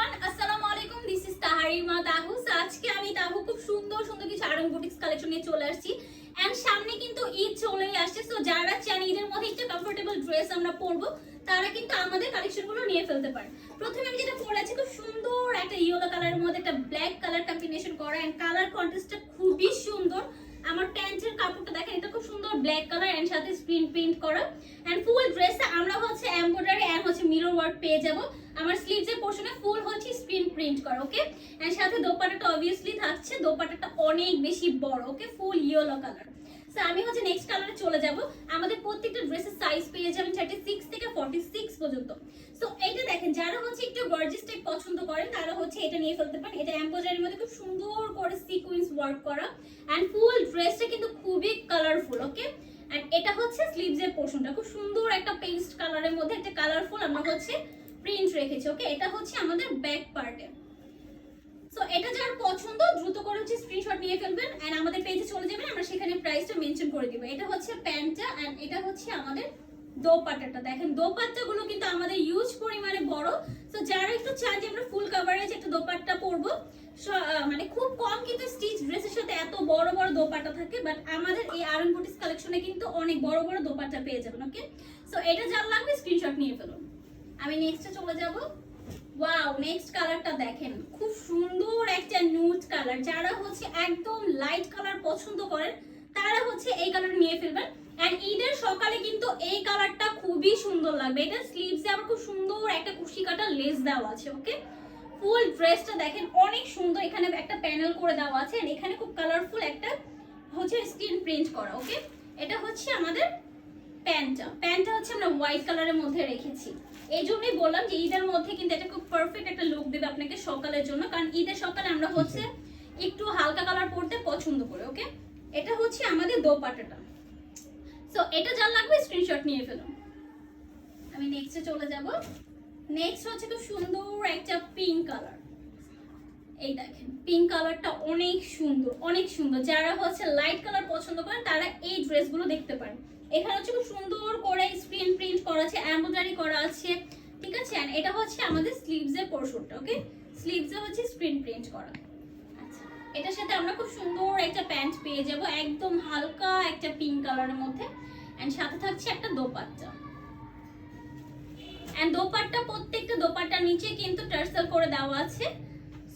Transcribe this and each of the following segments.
Everyone, আসসালামু আলাইকুম। This is Tahrima Tahu. আজকে আমি তাহু খুব সুন্দর সুন্দর কিছু আরং বুটিক্স কালেকশন নিয়ে চলে আসছি। এন্ড সামনে কিন্তু ঈদ চলেই আসছে, সো যারা চান ঈদের মধ্যে একটা কমফোর্টেবল ড্রেস আমরা পরবো, তারা কিন্তু আমাদের কালেকশনগুলো নিয়ে ফেলতে পারে। প্রথমে আমি যেটা পরে আছি, খুব সুন্দর একটা ইয়েলো কালারের মধ্যে একটা ব্ল্যাক কালার কম্বিনেশন করা, এন্ড কালার কন্ট্রাস্টটা খুবই সুন্দর। আমার প্যান্টের কাপড়টা দেখেন, এটা খুব সুন্দর ব্ল্যাক কালার এন্ড সাথে স্ক্রিন প্রিন্ট করা। এন্ড ফুল ড্রেসে আমরা হচ্ছে এমব্রয়ডারি এন্ড হচ্ছে মিরর ওয়ার্ক পেয়ে যাব। আমার স্লিভসের পোরশনে ফুল হচ্ছে স্ক্রিন প্রিন্ট করা, ওকে। এন্ড সাথে দোপাট্টাটা অবভিয়াসলি থাকছে, দোপাট্টাটা অনেক বেশি বড়, ওকে, ফুল ইয়েলো কালার। সো আমি হচ্ছে নেক্সট কালারে চলে যাব। আমাদের প্রত্যেকটা ড্রেসের সাইজ পেয়ে যাবেন 36 থেকে 46 পর্যন্ত। সো এইটা দেখেন, যারা হচ্ছে একটু গর্জিয়াস টাইপ পছন্দ করেন তারা হচ্ছে এটা নিয়ে ফেলতে পারেন। এটা এমব্রয়ডারির মধ্যে খুব সুন্দর করে সিকোয়েন্স ওয়ার্ক করা, এন্ড ফুল ড্রেসটা কিন্তু খুবই কালারফুল, ওকে। এন্ড এটা হচ্ছে স্লিভসের পোরশনটা, খুব সুন্দর একটা পেস্ট কালারের মধ্যে একটা কালারফুল আমরা হচ্ছে প্রিন্ট রেখেছি, ওকে। এটা হচ্ছে আমাদের ব্যাক পার্টে। সো এটা যার পছন্দ দ্রুত করে হচ্ছে স্ক্রিনশট নিয়ে ফেলবেন এন্ড আমাদের পেজে চলে যাবেন, আমরা সেখানে প্রাইসটা মেনশন করে দিব। এটা হচ্ছে প্যান্টটা এন্ড এটা হচ্ছে আমাদের দোপাট্টাটা। দেখেন দোপাট্টাগুলো কিন্তু আমাদের ইউজ পরিমাণে বড়। সো যারা একটু চান যে আমরা ফুল কভারেজ একটা দোপাট্টা পরবো, মানে খুব কম কিন্তু স্টিচ ড্রেসের সাথে এত বড় বড় দোপাট্টা থাকে, বাট আমাদের এই আরং বুটিক্স কালেকশনে কিন্তু অনেক বড় বড় দোপাট্টা পেয়ে যাবেন, ওকে। সো এটা যার লাগবে স্ক্রিনশট নিয়ে ফেলুন। আমি নেক্সটে চলে যাব। ওয়াও, নেক্সট কালারটা দেখেন, খুব সুন্দর একটা নুড কালার। যারা হচ্ছে একদম লাইট কালার পছন্দ করেন তারা হচ্ছে এই কালার নিয়ে ফেলবেন। এন্ড ঈদের সকালে কিন্তু এই কালারটা খুবই সুন্দর লাগবে। এটা স্লিভসে আবার খুব সুন্দর একটা কুশি কাটা লেস দেওয়া আছে, ওকে। ফুল ড্রেসটা দেখেন অনেক সুন্দর, এখানে একটা প্যানেল করে দেওয়া আছে এন্ড এখানে খুব কালারফুল একটা হচ্ছে স্ক্রিন প্রিন্ট করা, ওকে। এটা হচ্ছে আমাদের প্যান্টটা হচ্ছে আমরা হোয়াইট কালারের মধ্যে রেখেছি। এই জন্যই বললাম যে ঈদের মধ্যে কিন্তু এটা খুব পারফেক্ট একটা লুক দেবে আপনাকে সকালের জন্য, কারণ ঈদের সকালে আমরা হচ্ছে একটু হালকা কালার পরতে পছন্দ করি, ওকে। এটা হচ্ছে আমাদের দোপাট্টাটা। সো এটা যার লাগবে স্ক্রিনশট নিয়ে ফেলুন। আমি নেক্সটে চলে যাব। নেক্সট হচ্ছে খুব সুন্দর একটা পিঙ্ক কালার। এই দেখেন পিঙ্ক কালারটা অনেক সুন্দর, অনেক সুন্দর। যারা হচ্ছে লাইট কালার পছন্দ করেন তারা এই ড্রেসগুলো দেখতে পারেন। এখানে হচ্ছে খুব সুন্দর করে স্ক্রিন প্রিন্ট করা আছে, এমব্রয়ডারি করা আছে, ঠিক আছে। এন্ড এটা হচ্ছে আমাদের স্লিভসের পোরশনটা, ওকে। স্লিভসে হচ্ছে স্ক্রিন প্রিন্ট করা। আচ্ছা, এটার সাথে আমরা খুব সুন্দর একটা প্যান্ট পেয়ে যাব, একদম হালকা একটা পিঙ্ক কালারের মধ্যে। এন্ড সাথে থাকছে একটা দোপাট্টা। এন্ড দোপাট্টা, প্রত্যেকটা দোপাট্টার নিচে কিন্তু টার্সেল করে দেওয়া আছে।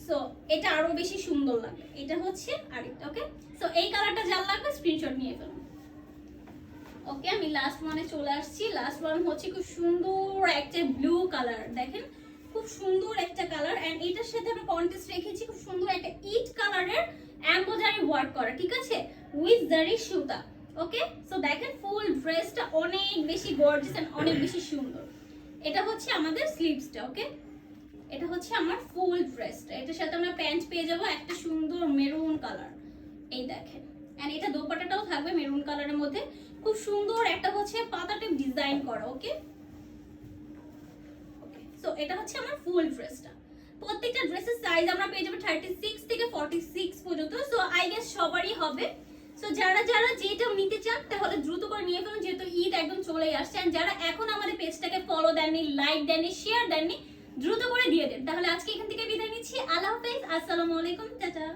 সো এটা আরো বেশি সুন্দর লাগবে। এটা হচ্ছে আরেকটা, ওকে। সো এই কালারটা যার লাগবে স্ক্রিনশট নিয়ে ফেলুন, ওকে। আমি লাস্ট ওয়ানে চলে আসছি। লাস্ট ওয়ান হচ্ছে খুব সুন্দর একটা ব্লু কালার। দেখেন খুব সুন্দর একটা কালার, এন্ড এটার সাথে আমরা কন্ট্রাস্ট রেখেছি খুব সুন্দর একটা ইট কালারের এমব্রয়ডারি ওয়ার্ক করা, ঠিক আছে, উইথ জারি সুতা, ওকে। সো দেখেন ফুল ড্রেসটা অনেক বেশি গর্জিয়াস এন্ড অনেক বেশি সুন্দর। এটা হচ্ছে আমাদের স্লিভসটা, ওকে। এটা হচ্ছে আমার ফুল ড্রেসটা। এটার সাথে আমরা প্যান্ট পেয়ে যাব একটা সুন্দর মেরুন কালার, এই দেখেন। এন্ড এটা দোপাট্টাটাও থাকবে মেরুন কালারের মধ্যে, খুব সুন্দর একটা হচ্ছে পাতা টাইপ ডিজাইন করা, ওকে। ওকে, সো এটা হচ্ছে আমার ফুল ড্রেসটা। প্রত্যেকটা ড্রেসের সাইজ আমরা পেয়ে যাব 36 থেকে 46 পর্যন্ত। সো আই গেস সবারই হবে। সো যারা যারা যেটা নিতে চান তাহলে দ্রুত করে নিয়ে ফেলুন, যেহেতু ঈদ একদম চলেই আসছে। এন্ড যারা এখন আমাদের পেজটাকে ফলো দেননি, লাইক দেননি, শেয়ার দেননি, দ্রুত করে দিয়ে দেন। তাহলে আজকে এখান থেকে বিদায় নিচ্ছি। আল্লাহ হাফেজ, আসসালামু আলাইকুম, টাটা।